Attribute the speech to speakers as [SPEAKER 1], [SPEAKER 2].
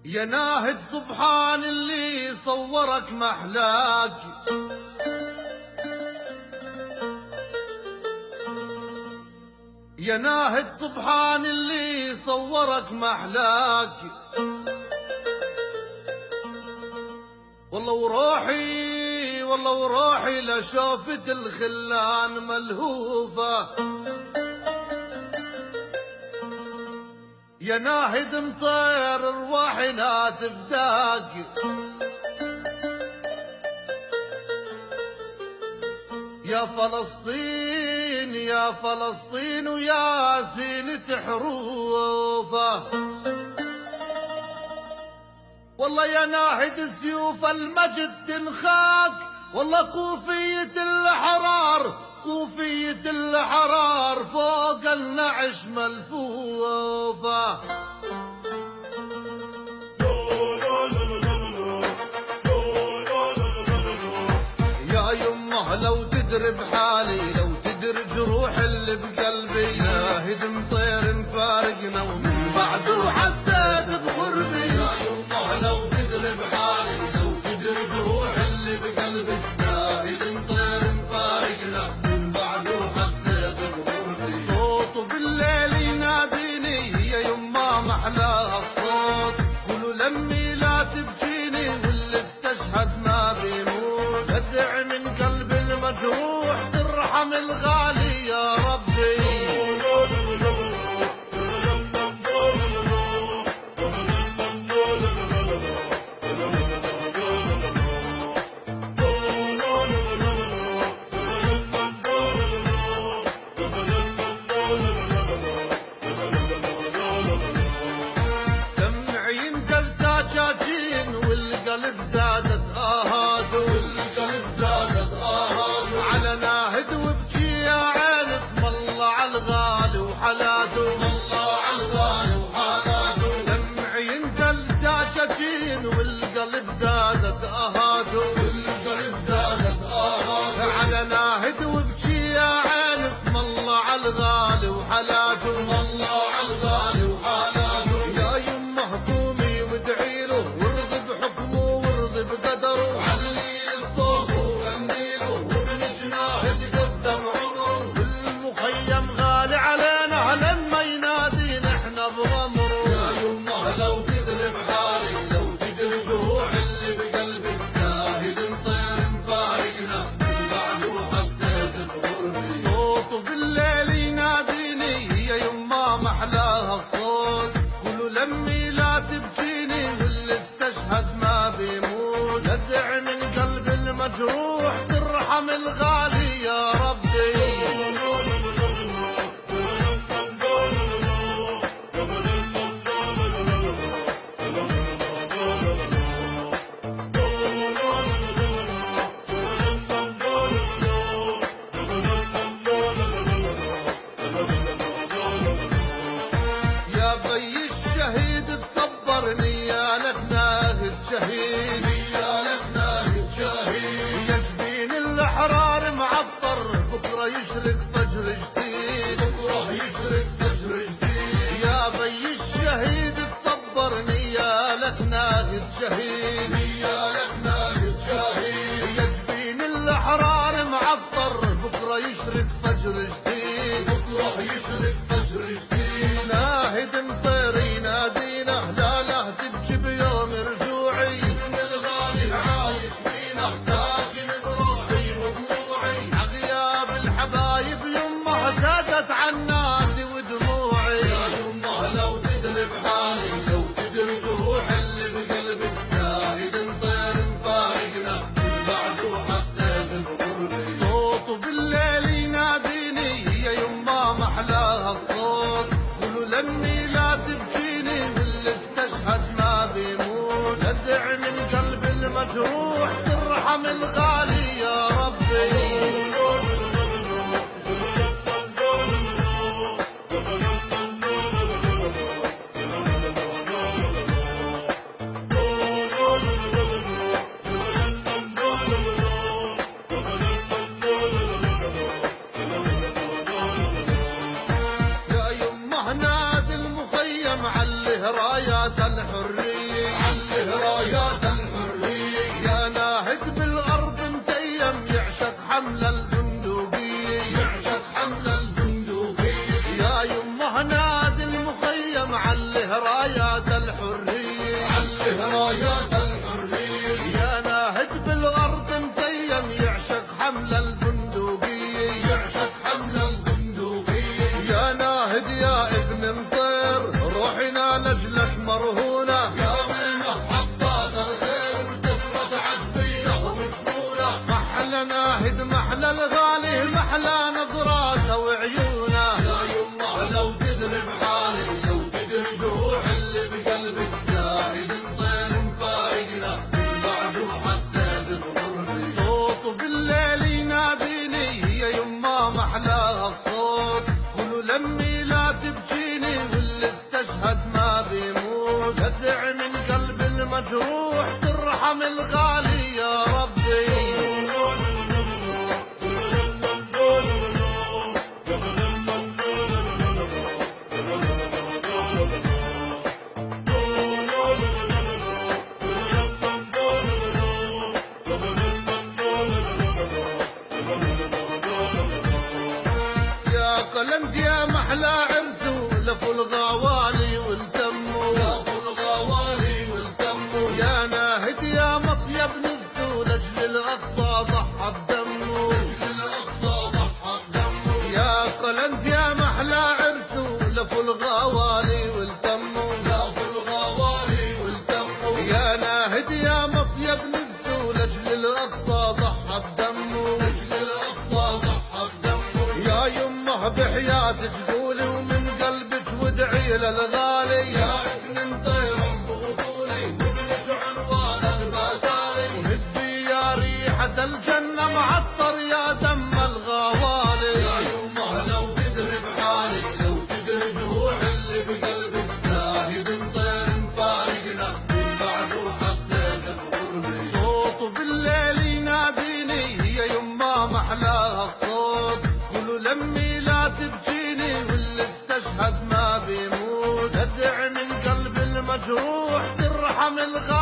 [SPEAKER 1] يا ناهد سبحان اللي صورك محلاك، يا ناهد سبحان اللي صورك محلاك. والله وروحي والله وروحي لشوفت الخلان ملهوفة، يا ناهد مطير ارواحي لا تفداك. يا فلسطين يا فلسطين ويا زينة حروفه، والله يا ناهد سيوف المجد تنخاك. والله كوفية الحرار كوفية الحرار فوق النعش ملفوفة. يا يمه لو تدري بحالي لو تدري جروح اللي بقلبي، ناهد مطير مفارقنا ومن بعده حسيت بغربي. يا يمه لو تدري بحالي لو تدري جروح اللي بقلبي، ناهد مطير مفارقنا من بعده حسيت بغربي. صوته بالليل يناديني يا يمه محلاها الصوت، قولوا لمي لا تبكيني واللي استشهد ما بيموت. ادعي من قلب المجروح ترحم الغالي يا ربي. دمعي ينزل سجاجين والقلب زادت آهات، والقلب زادت آهات على ناهد وابكي يا عين اسم الله على الغالي وحالاته، الله على الغالي وحالاته. دمعي ينزل سجاجين والقلب زادت آهات، والقلب زادت آهات على ناهد وابكي يا عين اسم الله على الغالي وحالاته، الله على الغالي وحالاته. يا يمه قومي وادعي له وارضي بحكمه وارضي بقدره، وعلي الصوت وغني له وابن جناهد قدم عمره. والمخيم غالي علينا لما ينادي نحن بغمره. يا يمه لو تدري بحالي لو تدري جروح اللي بقلبي، ناهد مطير مفارقنا من بعده حسيت بغربي. صوته بالليل يناديني يا يمه محلاها الصوت، قولوا لمي لا تبكيني واللي استشهد ما بيموت. ادعي من قلب المجروح ترحم الغالي يا ربي. يا بي الشهيد تصبرني يا لك ناهد شهيد، يا لك ناهد شهيد. يا جبين الاحرار معطر بكره يشرق فجر جديد، بكره يشرق فجر جديد. يا بي الشهيد تصبرني يا لك ناهد شهيد، يا لك ناهد شهيد. يا جبين الاحرار معطر بكره يشرق فجر جديد، بكره يشرق فجر جديد. ناهد مطير ينادينا لا لا تبكي بيوم رجوعي، اسم الغالي عايش فينا احتاج بروحي وضلوعي. عغياب الحبايب يمه زادت عناسي ودموعي. يا يمه لو تدري بحالي لو تدري جروح اللي بقلبي، ناهد مطير مفارقنا من بعده حسيت بغربي. صوته بالليل يناديني على ناهد محلى الغالي محلى نظراته وعيونه. يا يمه لو تدري بحالي لو تدري جروح اللي بقلبك زاهد طير مفايقنا من بعده حسيت بغربي. صوته بالليل يناديني يا يمه محلاها الصوت قولوا لمي لا تبكيني واللي استشهد ما بيموت. هزع من قلب المجروح ترحم الغالي يا ربي. يا قلند يا محلى عرسو لفوا الغوالي والتموا. لفوا الغوالي والتموا. يا ناهد يا مطيب نفسه لاجل الاقصى ضحى بدمه. لاجل الاقصى ضحى بدمه. يا قلند يا محلى عرسو لفوا الغوالي والتموا. لفوا الغوالي والتموا. يا ناهد يا مطيب نفسه لاجل الاقصى ضحى بدمه. لاجل الاقصى ضحى بدمه. يا يمه بحياتك قولي ومن قلبك وادعي للغالي. يا ابن طير بطولي وابنك عنوان البسالي. وهبي يا ريحة الجنة معطر يا دم الغوالي. يا يمه لو تدري بحالي لو تدري جروح اللي بقلبك زاهد طير مفارقنا من بعده حسيت بغربي. صوته بالليل يناديني يا يمه محلاها الصوت قولوا لمي لا تبكيني واللي استشهد ما بيموت. هزع من قلب المجروح ترحم الغالي